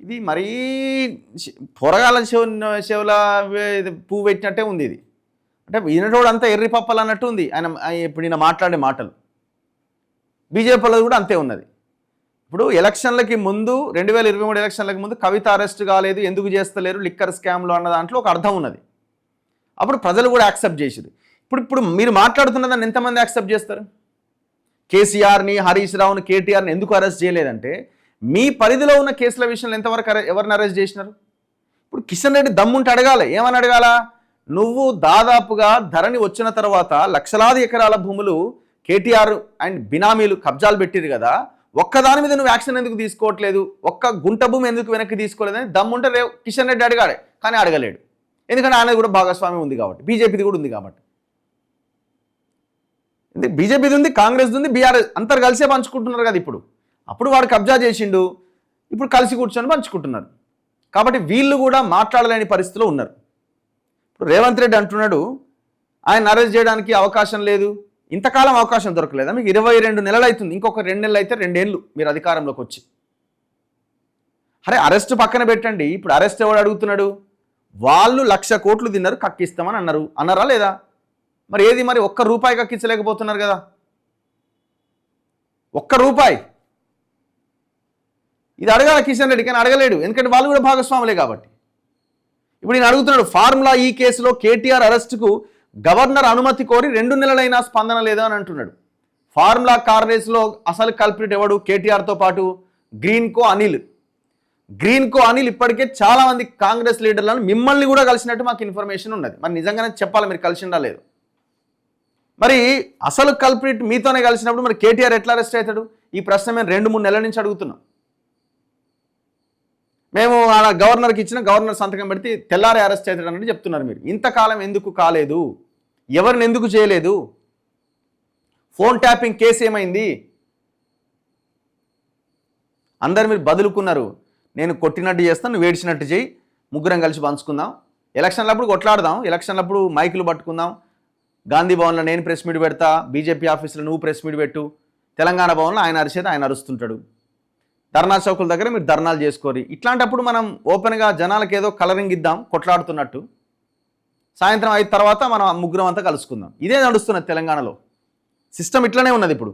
ఇది మరీ పొరగాల చెవుల పువ్వు పెట్టినట్టే ఉంది ఇది. అంటే ఈయనటోడు అంతా ఎర్రి పప్పలు అన్నట్టు ఉంది ఆయన ఇప్పుడు ఈయన మాట్లాడే మాటలు. బీజేపీలో కూడా అంతే ఉన్నది. ఇప్పుడు ఎలక్షన్లకి ముందు 2023 ఎలక్షన్లకి ముందు కవిత అరెస్ట్ కాలేదు, ఎందుకు చేస్తలేరు, లిక్కర్ స్కామ్లో అన్న దాంట్లో ఒక అర్థం ఉన్నది. అప్పుడు ప్రజలు కూడా యాక్సెప్ట్ చేసారు. ఇప్పుడు మీరు మాట్లాడుతున్నదాన్ని ఎంతమంది యాక్సెప్ట్ చేస్తారు? కేసీఆర్ని, హరీష్ రావుని, కేటీఆర్ని ఎందుకు అరెస్ట్ చేయలేదంటే మీ పరిధిలో ఉన్న కేసుల విషయంలో ఎంతవరకు ఎవరిని అరెస్ట్ చేసినారు? ఇప్పుడు కిషన్ రెడ్డి దమ్ముంటే అడగాలి. ఏమని అడగాల? నువ్వు దాదాపుగా ధరణి వచ్చిన తర్వాత లక్షలాది ఎకరాల భూములు కేటీఆర్ అండ్ బినామీలు కబ్జాలు పెట్టిరు కదా, ఒక్కదాని మీద నువ్వు యాక్షన్ ఎందుకు తీసుకోవట్లేదు, ఒక్క గుంట భూమి ఎందుకు వెనక్కి తీసుకోలేదని దమ్ముంటే కిషన్ రెడ్డి అడగాడే. కానీ అడగలేడు. ఎందుకంటే ఆయన కూడా భాగస్వామ్యం ఉంది కాబట్టి, బీజేపీది కూడా ఉంది కాబట్టి. బీజేపీది ఉంది, కాంగ్రెస్ది ఉంది, బీఆర్ఎస్ అందరు కలిసే పంచుకుంటున్నారు కదా ఇప్పుడు. అప్పుడు వాడు కబ్జా చేసిండు, ఇప్పుడు కలిసి కూర్చొని పంచుకుంటున్నారు. కాబట్టి వీళ్ళు కూడా మాట్లాడలేని పరిస్థితిలో ఉన్నారు. ఇప్పుడు రేవంత్ రెడ్డి అంటున్నాడు ఆయన అరెస్ట్ చేయడానికి అవకాశం లేదు. ఇంతకాలం అవకాశం దొరకలేదా మీకు? 22 నెలలు అవుతుంది. ఇంకొక 2 నెలలు అయితే 2 ఏళ్ళు మీరు అధికారంలోకి వచ్చి. అరే అరెస్ట్ పక్కన పెట్టండి. ఇప్పుడు అరెస్ట్ ఎవడు అడుగుతున్నాడు? వాళ్ళు 1,00,000 కోట్లు తిన్నారు, కక్కిస్తామని అన్నారా లేదా? మరి ఏది? మరి ₹1 కక్కించలేకపోతున్నారు కదా. ₹1 ఇది అడగాల కిషన్ రెడ్డి, కానీ అడగలేడు. ఎందుకంటే వాళ్ళు కూడా భాగస్వాములే కాబట్టి. ఇప్పుడు నేను అడుగుతున్నాడు, ఫార్ములా ఈ కేసులో కేటీఆర్ అరెస్టుకు గవర్నర్ అనుమతి కోరి 2 నెలలైనా స్పందన లేదా అని అంటున్నాడు. ఫార్ములా కార్ రేసులో అసలు కల్ప్రిట్ ఎవడు? కేటీఆర్తో పాటు గ్రీన్కో అనిల్ ఇప్పటికే చాలామంది కాంగ్రెస్ లీడర్లను మిమ్మల్ని కూడా కలిసినట్టు మాకు ఇన్ఫర్మేషన్ ఉన్నది. మరి నిజంగానే చెప్పాలి, మీరు కలిసిండా లేదు? మరి అసలు కల్ప్రిట్ మీతోనే కలిసినప్పుడు మరి కేటీఆర్ ఎట్లా అరెస్ట్ అవుతాడు? ఈ ప్రశ్న మేము 2-3 నెలల నుంచి అడుగుతున్నాం. మేము గవర్నర్కి ఇచ్చిన, గవర్నర్ సంతకం పెడితే తెల్లారి అరెస్ట్ అవుతాడు అన్నట్టు చెప్తున్నారు మీరు. ఇంతకాలం ఎందుకు కాలేదు? ఎవరిని ఎందుకు చేయలేదు? ఫోన్ ట్యాపింగ్ కేసు ఏమైంది? అందరు మీరు బదులుకున్నారు. నేను కొట్టినట్టు చేస్తాను, నువ్వు ఏడ్చినట్టు చేయి, ముగ్గురం కలిసి పంచుకుందాం, ఎలక్షన్లప్పుడు కొట్లాడదాం, ఎలక్షన్లప్పుడు మైకులు పట్టుకుందాం, గాంధీ భవన్లో నేను ప్రెస్ మీట్ పెడతా, బీజేపీ ఆఫీసులో నువ్వు ప్రెస్ మీట్ పెట్టు, తెలంగాణ భవన్లో ఆయన అరిచేది ఆయన అరుస్తుంటాడు, ధర్నా చౌకుల దగ్గర మీరు ధర్నాలు చేసుకోరు. ఇట్లాంటప్పుడు మనం ఓపెన్గా జనాలకు ఏదో కలరింగ్ ఇద్దాం కొట్లాడుతున్నట్టు. సాయంత్రం 5 తర్వాత మనం ముగ్గురం అంతా కలుసుకుందాం. ఇదే నడుస్తున్నది తెలంగాణలో. సిస్టమ్ ఇట్లనే ఉన్నది ఇప్పుడు.